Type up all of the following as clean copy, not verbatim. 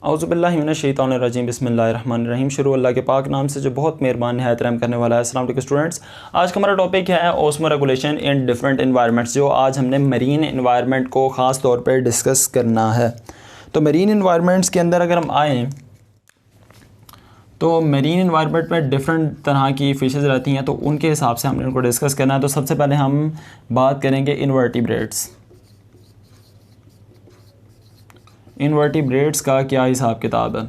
औज़ुबिल्लाहि मिनश्शैतानिर्रजीम बिस्मिल्लाहिर्रहमानिर्रहीम। शुरू अल्लाह के पाक नाम से जो बहुत मेहरबान निहायत रहम करने वाला है। अस्सलाम वालेकुम स्टूडेंट्स, आज का हमारा टॉपिक है osmo regulation in different environments, जो आज हमने मरीन इन्वायरमेंट को ख़ास तौर पर डिस्कस करना है। तो मरीन इन्वायरमेंट्स के अंदर अगर हम आएँ तो मरीन इन्वायरमेंट में डिफरेंट तरह की फ़िशेज़ रहती हैं, तो उनके हिसाब से हमने उनको डिस्कस करना है। तो सबसे पहले हम बात करेंगे इनवर्टिब्रेट्स। इनवर्टिब्रेट्स का क्या हिसाब किताब है।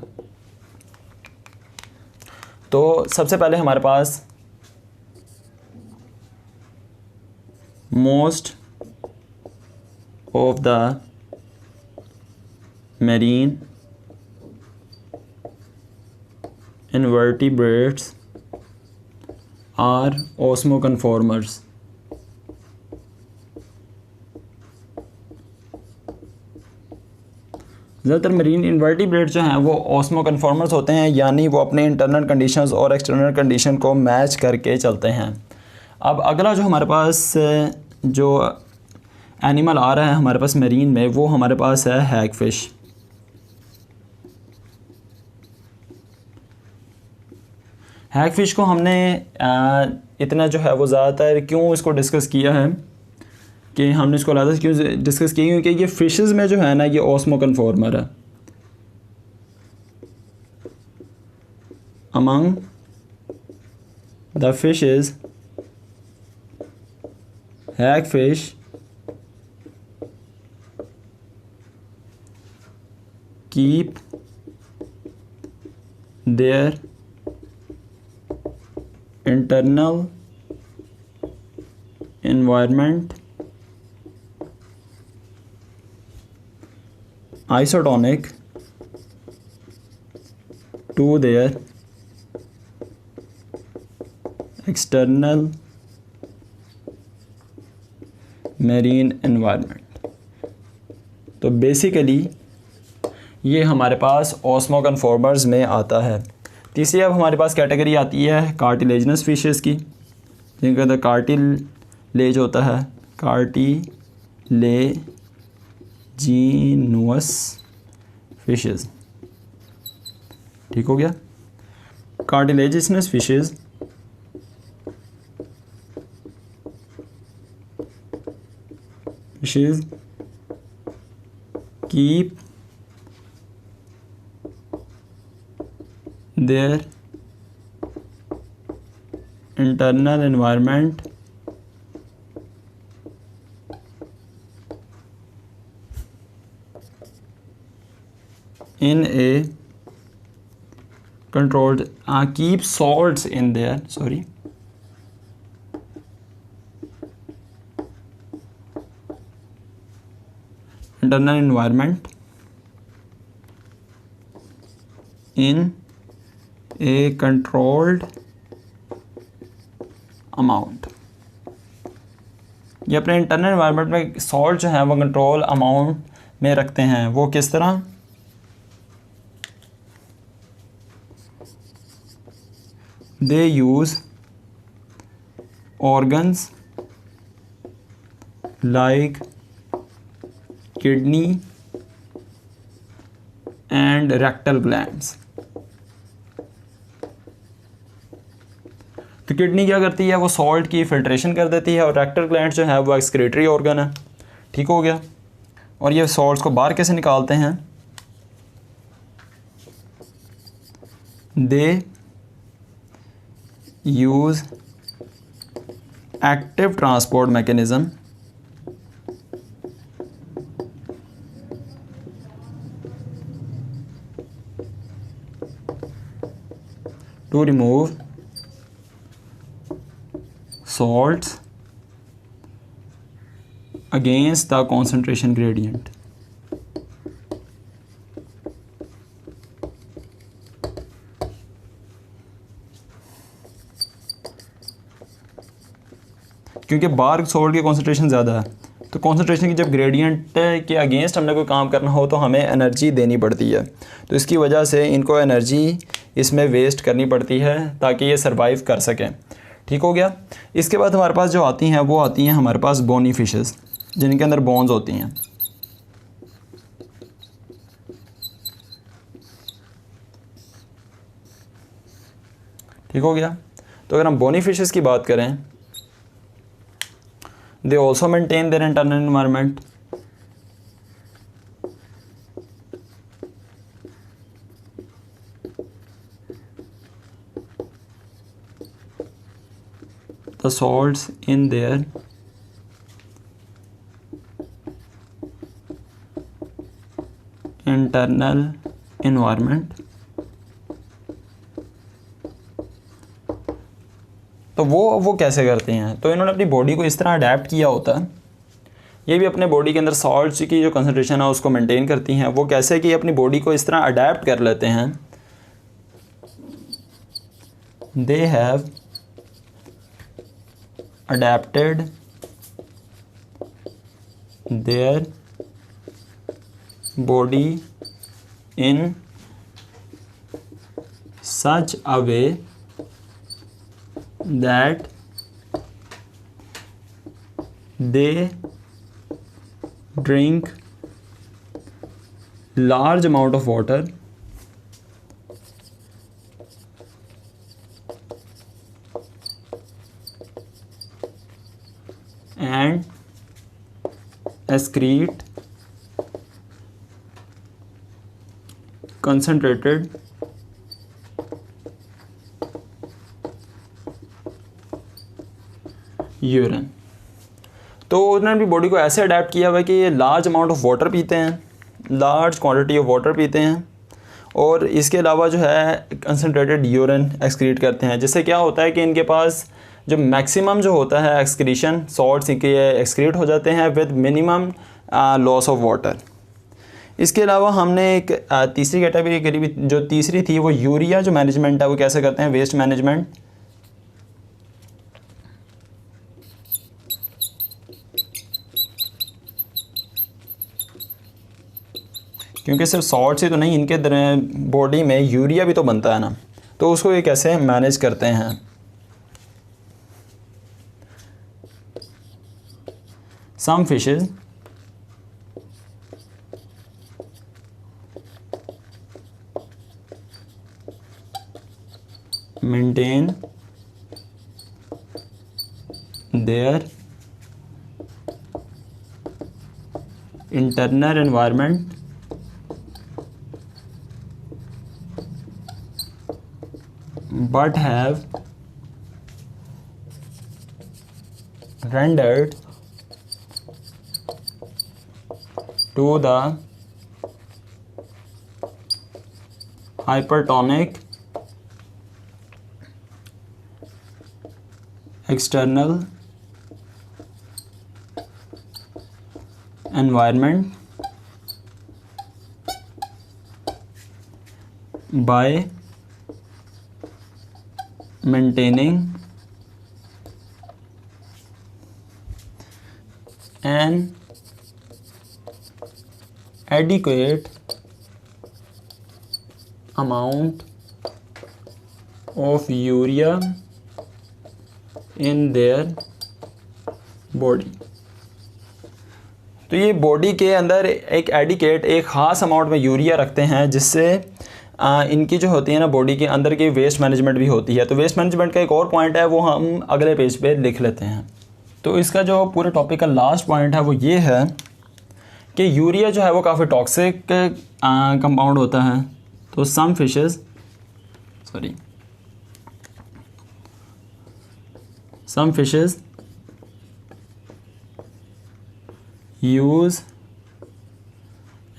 तो सबसे पहले हमारे पास most of the marine invertebrates are osmoconformers. ज़्यादातर मरीन इन्वर्टिब्रेट जो हैं वो ओस्मो कन्फॉर्मर्स होते हैं, यानी वो अपने इंटरनल कंडीशंस और एक्सटर्नल कंडीशन को मैच करके चलते हैं। अब अगला जो हमारे पास जो एनिमल आ रहा है हमारे पास मरीन में, वो हमारे पास है हैगफिश। हैगफिश को हमने इतना जो है वो ज़्यादातर क्यों इसको डिस्कस किया है कि हमने इसको ज़्यादा क्यों डिस्कस किया, क्योंकि ये फ़िशेज़ में जो है ना ये ओस्मो कन्फॉर्मर है। Among the fishes hagfish keep their internal environment isotonic to their external marine environment। तो बेसिकली ये हमारे पास ओस्मो कन्फॉर्मर्स में आता है। तीसरी अब हमारे पास कैटेगरी आती है कार्टिलेजनस फिशेस की, जिनका अंदर कार्टिलेज होता है, कार्टिलेजिनस फिशेस। ठीक हो गया। Cartilaginous fishes keep their internal environment in a controlled keep salts in their internal environment in a controlled amount। ये अपने इंटरनल एनवायरनमेंट में सॉल्ट जो है वो कंट्रोल अमाउंट में रखते हैं। वो किस तरह? They use organs like kidney and rectal glands. तो किडनी क्या करती है, वो सॉल्ट की फिल्ट्रेशन कर देती है, और रेक्टल ग्लैंड जो है वो एक्सक्रीटरी ऑर्गन है। ठीक हो गया। और ये सॉल्ट्स को बाहर कैसे निकालते हैं? They use active transport mechanism to remove salts against the concentration gradient। क्योंकि बाहर सॉल्ट की कॉन्सेंट्रेशन ज़्यादा है, तो कॉन्सेंट्रेशन की जब ग्रेडियंट के अगेंस्ट हमने कोई काम करना हो तो हमें एनर्जी देनी पड़ती है। तो इसकी वजह से इनको एनर्जी इसमें वेस्ट करनी पड़ती है ताकि ये सर्वाइव कर सकें। ठीक हो गया। इसके बाद हमारे पास जो आती हैं वो आती हैं हमारे पास बोनी फिशेस, जिनके अंदर बोन्स होती हैं। ठीक हो गया। तो अगर हम बोनी फिशेस की बात करें, they also maintain their internal environment, the salts in their internal environment। तो वो कैसे करते हैं? तो इन्होंने अपनी बॉडी को इस तरह अडेप्ट किया होता है, ये भी अपने बॉडी के अंदर सॉल्ट्स की जो कंसनट्रेशन है उसको मेंटेन करती हैं। वो कैसे कि अपनी बॉडी को इस तरह अडेप्ट कर लेते हैं, they have adapted their body in such a way that they drink large amount of water and excrete concentrated urine. तो उन्होंने भी बॉडी को ऐसे अडेप्ट किया हुआ है कि ये लार्ज अमाउंट ऑफ वाटर पीते हैं, लार्ज क्वांटिटी ऑफ वाटर पीते हैं, और इसके अलावा जो है कंसनट्रेटेड यूरिन एक्सक्रीट करते हैं, जिससे क्या होता है कि इनके पास जो मैक्सिमम जो होता है एक्सक्रीशन सॉल्ट्स के एक्सक्रीट हो जाते हैं with minimum loss of water. इसके अलावा हमने एक तीसरी कैटेगरी करीब जो तीसरी थी वो यूरिया जो मैनेजमेंट है वो कैसे करते हैं, वेस्ट मैनेजमेंट। क्योंकि सिर्फ सॉल्ट से तो नहीं, इनके बॉडी में यूरिया भी तो बनता है ना, तो उसको ये कैसे मैनेज करते हैं। Some fishes maintain their internal environment but have rendered to the hypertonic external environment by maintaining an adequate amount of urea in their body। तो ये बॉडी के अंदर एक एडिकेट एक ख़ास अमाउंट में यूरिया रखते हैं, जिससे इनकी जो होती है ना बॉडी के अंदर की वेस्ट मैनेजमेंट भी होती है। तो वेस्ट मैनेजमेंट का एक और पॉइंट है वो हम अगले पेज पे लिख लेते हैं। तो इसका जो पूरे टॉपिक का लास्ट पॉइंट है वो ये है कि यूरिया जो है वो काफ़ी टॉक्सिक कंपाउंड होता है। तो some fishes use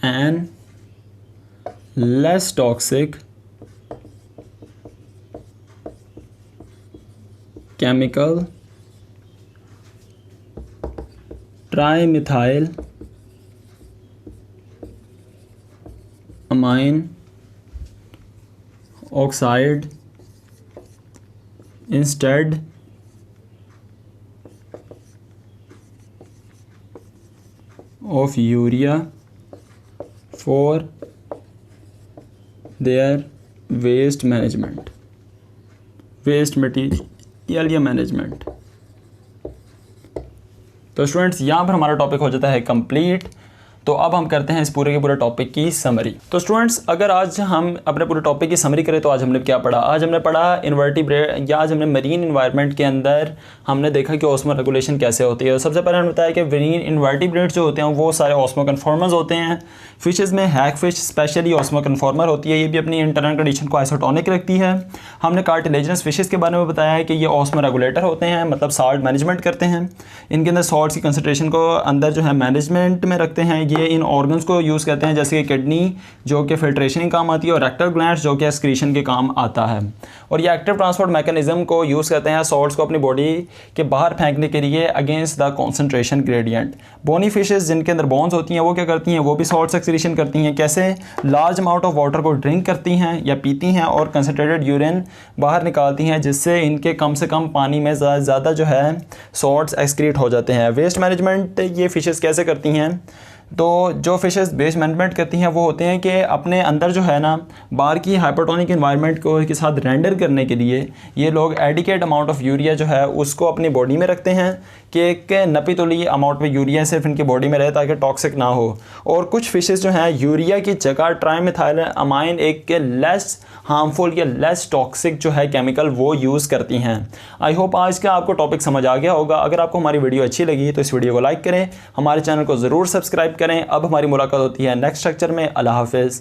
an less toxic chemical trimethyl amine oxide instead of urea for their waste management, waste material management। तो स्टूडेंट्स यहाँ पर हमारा टॉपिक हो जाता है कंप्लीट। तो अब हम करते हैं इस पूरे के पूरे टॉपिक की समरी। तो स्टूडेंट्स, अगर आज हम अपने पूरे टॉपिक की समरी करें तो आज हमने क्या पढ़ा? आज हमने पढ़ा इन्वर्टिब्रेट, या आज हमने मरीन इन्वायरमेंट के अंदर हमने देखा कि ऑस्मो रेगुलेशन कैसे होती है। सबसे पहले हमने बताया कि मरीन इन्वर्टिब्रेट जो होते हैं वो सारे ऑस्मो कन्फॉर्मर्स होते हैं। फिशेज़ में हैग फिश स्पेशली ऑस्मो कन्फॉर्मर होती है, ये भी अपनी इंटरनल कंडीशन को आइसोटोनिक रखती है। हमने कार्टिलेजिनस फिशेज़ के बारे में बताया है कि ये ऑस्मो रेगुलेटर होते हैं, मतलब साल्ट मैनेजमेंट करते हैं। इनके अंदर सॉल्ट की कंसनट्रेशन को अंदर जो है मैनेजमेंट में रखते हैं। ये इन ऑर्गन्स को यूज़ करते हैं, जैसे कि किडनी जो कि फिल्ट्रेशन के काम आती है और रेक्टल ग्लैंड्स जो कि एक्सक्रीशन के काम आता है। और ये एक्टिव ट्रांसपोर्ट मैकेनिज्म को यूज़ करते हैं सॉल्ट्स को अपनी बॉडी के बाहर फेंकने के लिए against the concentration gradient. Bony fishes जिनके अंदर बोन्स होती हैं वो क्या करती हैं? वो भी सॉल्ट एक्सक्रीशन करती हैं। कैसे? लार्ज अमाउंट ऑफ वाटर को ड्रिंक करती हैं या पीती हैं और कंसनट्रेटेड यूरिन बाहर निकालती हैं, जिससे इनके कम से कम पानी में ज़्यादा जो है सॉल्ट्स एक्सक्रीट हो जाते हैं। वेस्ट मैनेजमेंट ये फिशेज़ कैसे करती हैं? तो जो फिशेस वेस्ट मैनेजमेंट करती हैं वो होते हैं कि अपने अंदर जो है ना बाहर की हाइपरटोनिक इन्वायरमेंट को के साथ रेंडर करने के लिए ये लोग एडिकेट अमाउंट ऑफ यूरिया जो है उसको अपनी बॉडी में रखते हैं कि एक नपी तोली अमाउंट में यूरिया सिर्फ इनकी बॉडी में रहे ताकि टॉक्सिक ना हो। और कुछ फिशेस जो हैं यूरिया की जगह ट्राइमेथाइल अमाइन एक लेस हार्मफुल या लेस टॉक्सिक जो है केमिकल वो यूज़ करती हैं। आई होप आज का आपको टॉपिक समझ आ गया होगा। अगर आपको हमारी वीडियो अच्छी लगी तो इस वीडियो को लाइक करें, हमारे चैनल को ज़रूर सब्सक्राइब करें। अब हमारी मुलाकात होती है नेक्स्ट लेक्चर में। अल्लाह हाफ़िज़।